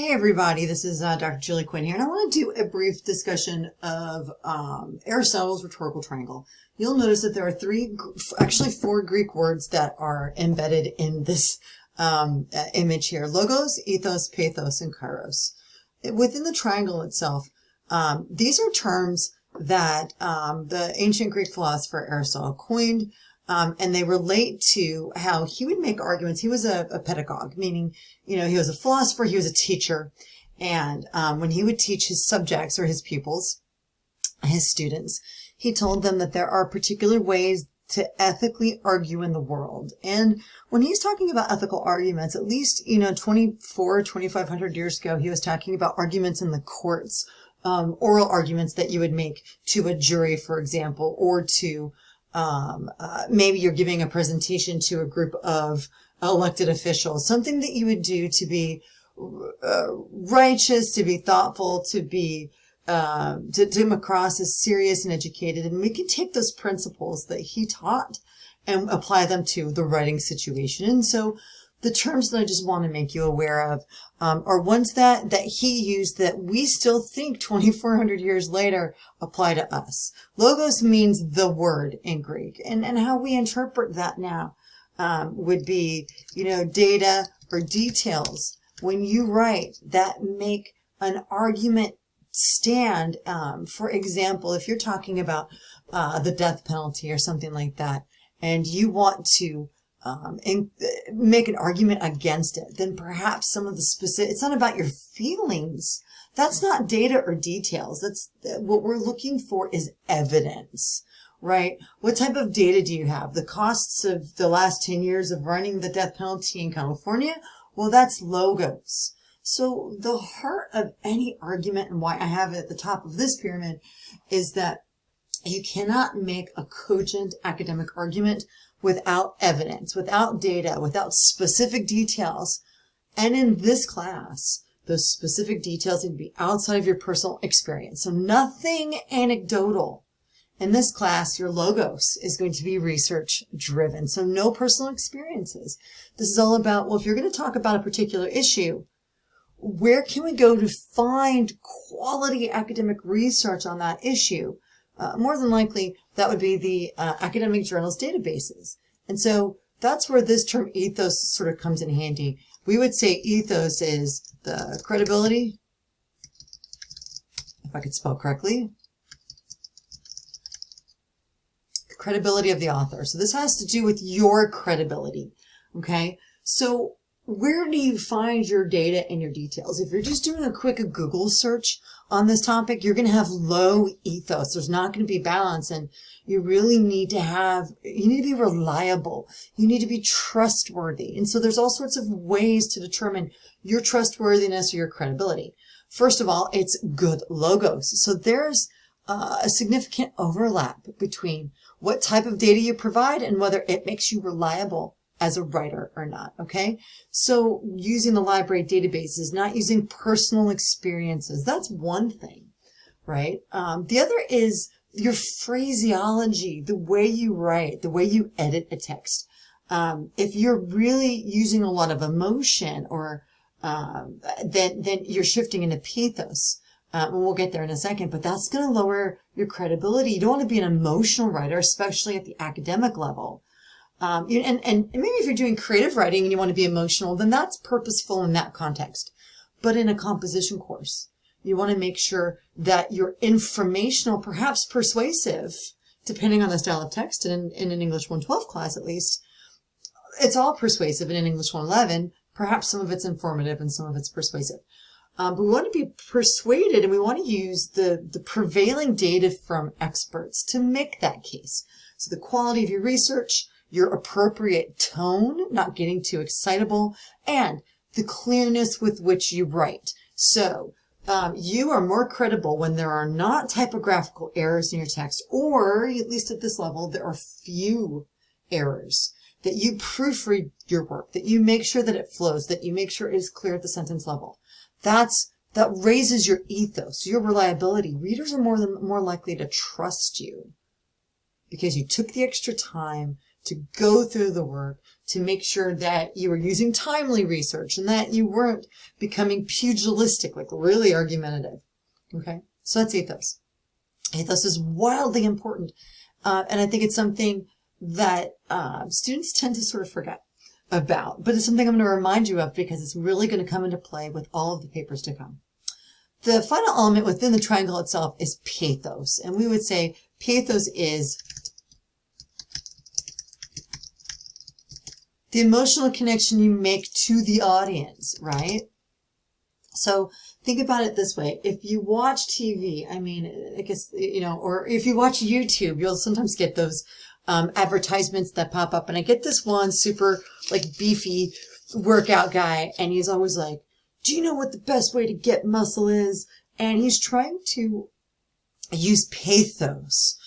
Hey everybody, this is Dr. Julie Quinn here, and I want to do a brief discussion of Aristotle's rhetorical triangle. You'll notice that there are actually four Greek words that are embedded in this image here: logos, ethos, pathos, and kairos. Within the triangle itself, these are terms that the ancient Greek philosopher Aristotle coined. And they relate to how he would make arguments. He was a pedagogue, meaning, he was a philosopher, he was a teacher. And when he would teach his subjects or his pupils, his students, he told them that there are particular ways to ethically argue in the world. And when he's talking about ethical arguments, at least, 2,500 years ago, he was talking about arguments in the courts, oral arguments that you would make to a jury, for example, or to maybe you're giving a presentation to a group of elected officials, something that you would do to be righteous, to be thoughtful, to be to come across as serious and educated. And we can take those principles that he taught and apply them to the writing situation. And so the terms that I just want to make you aware of are ones that he used that we still think 2,400 years later apply to us. Logos means the word in Greek. And how we interpret that now would be, data or details. When you write that make an argument stand, for example, if you're talking about the death penalty or something like that, and you want to make an argument against it, then perhaps some of the specific, it's not about your feelings. That's not data or details. That's what we're looking for is evidence, right? What type of data do you have? The costs of the last 10 years of running the death penalty in California? Well, that's logos. So the heart of any argument, and why I have it at the top of this pyramid, is that you cannot make a cogent academic argument without evidence, without data, without specific details. And in this class, those specific details need to be outside of your personal experience. So nothing anecdotal. In this class, your logos is going to be research driven. So no personal experiences. This is all about, well, if you're going to talk about a particular issue, where can we go to find quality academic research on that issue? More than likely, that would be the academic journals databases. And so that's where this term ethos sort of comes in handy. We would say ethos is the credibility, if I could spell correctly, the credibility of the author. So this has to do with your credibility, okay? So where do you find your data and your details? If you're just doing a quick Google search on this topic, you're going to have low ethos. There's not going to be balance, and you really need to be reliable. You need to be trustworthy. And so there's all sorts of ways to determine your trustworthiness or your credibility. First of all, it's good logos. So there's a significant overlap between what type of data you provide and whether it makes you reliable as a writer or not, okay? So using the library databases, not using personal experiences, that's one thing, right? The other is your phraseology, the way you write, the way you edit a text. If you're really using a lot of emotion or then you're shifting into pathos. And we'll get there in a second, but that's going to lower your credibility. You don't want to be an emotional writer, especially at the academic level. And maybe if you're doing creative writing and you want to be emotional, then that's purposeful in that context. But in a composition course, you want to make sure that you're informational, perhaps persuasive, depending on the style of text. And in an English 112 class, at least, it's all persuasive. And in English 111, perhaps some of it's informative and some of it's persuasive. But we want to be persuaded, and we want to use the prevailing data from experts to make that case. So the quality of your research, your appropriate tone, not getting too excitable, and the clearness with which you write. So you are more credible when there are not typographical errors in your text, or at least at this level, there are few errors, that you proofread your work, that you make sure that it flows, that you make sure it is clear at the sentence level. That raises your ethos, your reliability. Readers are more likely to trust you because you took the extra time to go through the work, to make sure that you were using timely research and that you weren't becoming pugilistic, like really argumentative. Okay, so that's ethos. Ethos is wildly important, and I think it's something that students tend to sort of forget about, but it's something I'm going to remind you of because it's really going to come into play with all of the papers to come. The final element within the triangle itself is pathos, and we would say pathos is the emotional connection you make to the audience, right? So think about it this way. If you watch TV, I mean, I guess, you know, or if you watch YouTube, you'll sometimes get those advertisements that pop up. And I get this one super like beefy workout guy, and he's always like, do you know what the best way to get muscle is? And he's trying to use pathos,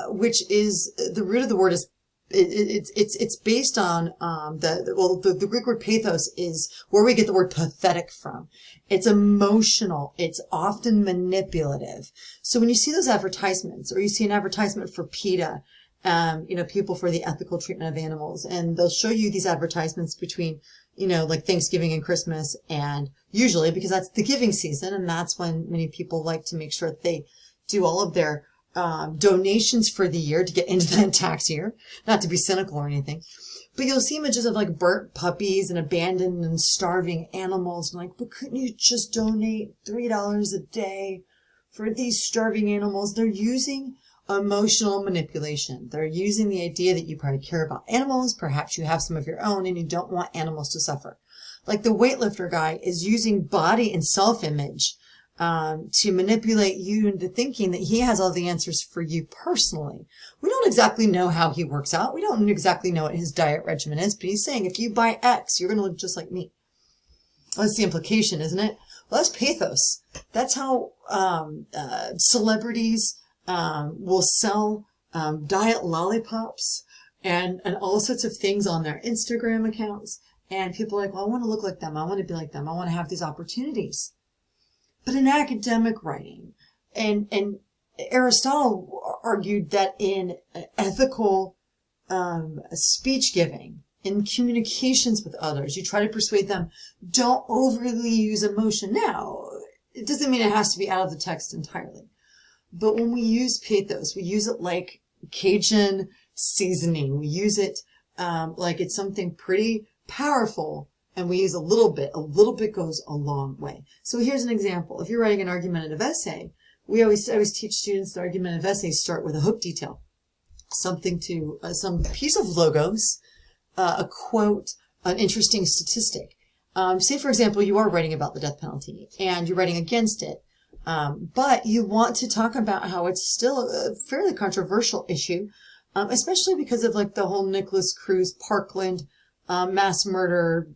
which is the root of the word is it's based on the Greek word pathos is where we get the word pathetic from. It's emotional. It's often manipulative. So when you see those advertisements, or you see an advertisement for PETA, you know, people for the ethical treatment of animals, and they'll show you these advertisements between, you know, like Thanksgiving and Christmas, and usually because that's the giving season, and that's when many people like to make sure that they do all of their donations for the year to get into that tax year, not to be cynical or anything, but you'll see images of like burnt puppies and abandoned and starving animals. And like, but couldn't you just donate $3 a day for these starving animals? They're using emotional manipulation. They're using the idea that you probably care about animals. Perhaps you have some of your own and you don't want animals to suffer. Like the weightlifter guy is using body and self-image to manipulate you into thinking that he has all the answers for you personally. We don't exactly know how he works out. We don't exactly know what his diet regimen is, but he's saying, if you buy X, you're going to look just like me. That's the implication, isn't it? Well, that's pathos. That's how celebrities will sell diet lollipops and all sorts of things on their Instagram accounts. And people are like, well, I want to look like them. I want to be like them. I want to have these opportunities. But in academic writing, and Aristotle argued that in ethical speech giving, in communications with others, you try to persuade them, don't overly use emotion. Now, it doesn't mean it has to be out of the text entirely. But when we use pathos, we use it like Cajun seasoning. We use it like it's something pretty powerful. And we use a little bit goes a long way. So here's an example. If you're writing an argumentative essay, I always teach students that argumentative essays start with a hook detail. Something to, some piece of logos, a quote, an interesting statistic. Say, for example, you are writing about the death penalty and you're writing against it. But you want to talk about how it's still a fairly controversial issue, especially because of like the whole Nicholas Cruz Parkland mass murder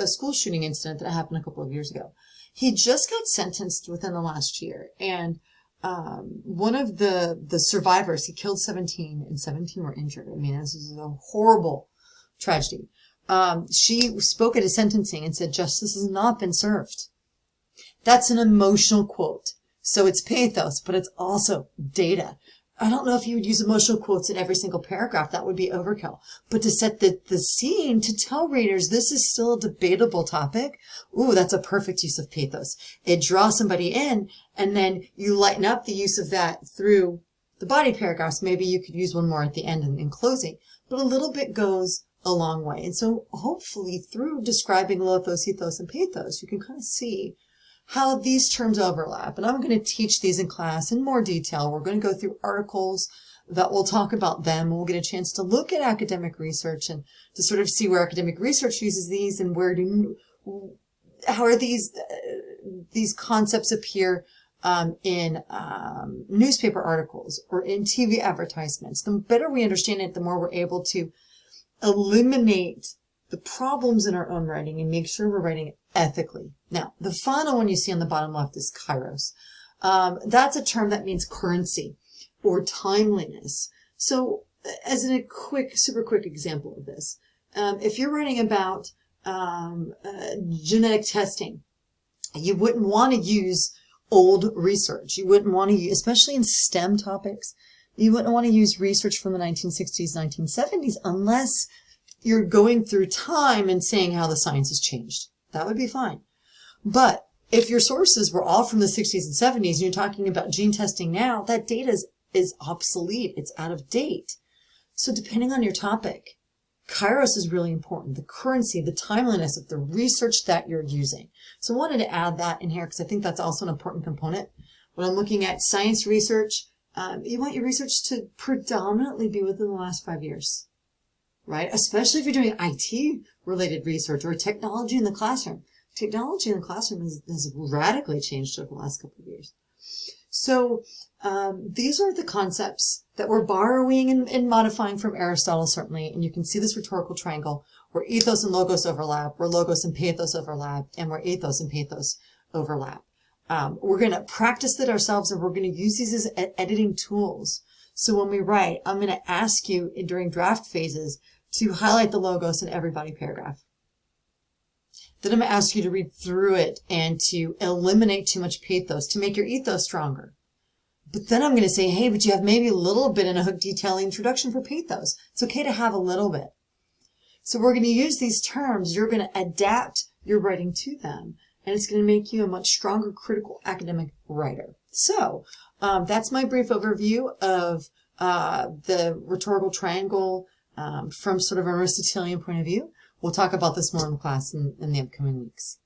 school shooting incident that happened a couple of years ago. He just got sentenced within the last year, and one of the survivors, he killed 17, and 17 were injured. I mean, this is a horrible tragedy. She spoke at his sentencing and said, "Justice has not been served." That's an emotional quote. So it's pathos, but it's also data. I don't know if you would use emotional quotes in every single paragraph. That would be overkill. But to set the scene, to tell readers this is still a debatable topic, ooh, that's a perfect use of pathos. It draws somebody in, and then you lighten up the use of that through the body paragraphs. Maybe you could use one more at the end and in closing. But a little bit goes a long way. And so hopefully through describing lothos, ethos, and pathos, you can kind of see how these terms overlap. And I'm going to teach these in class in more detail. We're going to go through articles that will talk about them. We'll get a chance to look at academic research and to sort of see where academic research uses these and how are these concepts appear in newspaper articles or in TV advertisements. The better we understand it, the more we're able to eliminate the problems in our own writing and make sure we're writing it ethically. Now, the final one you see on the bottom left is kairos. That's a term that means currency or timeliness. So as in a super quick example of this, if you're writing about genetic testing, you wouldn't want to use old research. You wouldn't want to use, especially in STEM topics, you wouldn't want to use research from the 1960s, 1970s unless you're going through time and saying how the science has changed. That would be fine. But if your sources were all from the 60s and 70s and you're talking about gene testing now, that data is obsolete. It's out of date. So depending on your topic, Kairos is really important. The currency, the timeliness of the research that you're using. So I wanted to add that in here because I think that's also an important component. When I'm looking at science research, you want your research to predominantly be within the last 5 years, right? Especially if you're doing IT-related research or technology in the classroom. Technology in the classroom has radically changed over the last couple of years. So these are the concepts that we're borrowing and modifying from Aristotle, certainly. And you can see this rhetorical triangle where ethos and logos overlap, where logos and pathos overlap, and where ethos and pathos overlap. We're going to practice it ourselves, and we're going to use these as editing tools. So when we write, I'm going to ask you during draft phases to highlight the logos in every body paragraph. Then I'm going to ask you to read through it and to eliminate too much pathos to make your ethos stronger. But then I'm going to say, hey, but you have maybe a little bit in a hook detailing introduction for pathos. It's okay to have a little bit. So we're going to use these terms. You're going to adapt your writing to them. And it's going to make you a much stronger critical academic writer. So that's my brief overview of the rhetorical triangle from sort of an Aristotelian point of view. We'll talk about this more in the class in the upcoming weeks.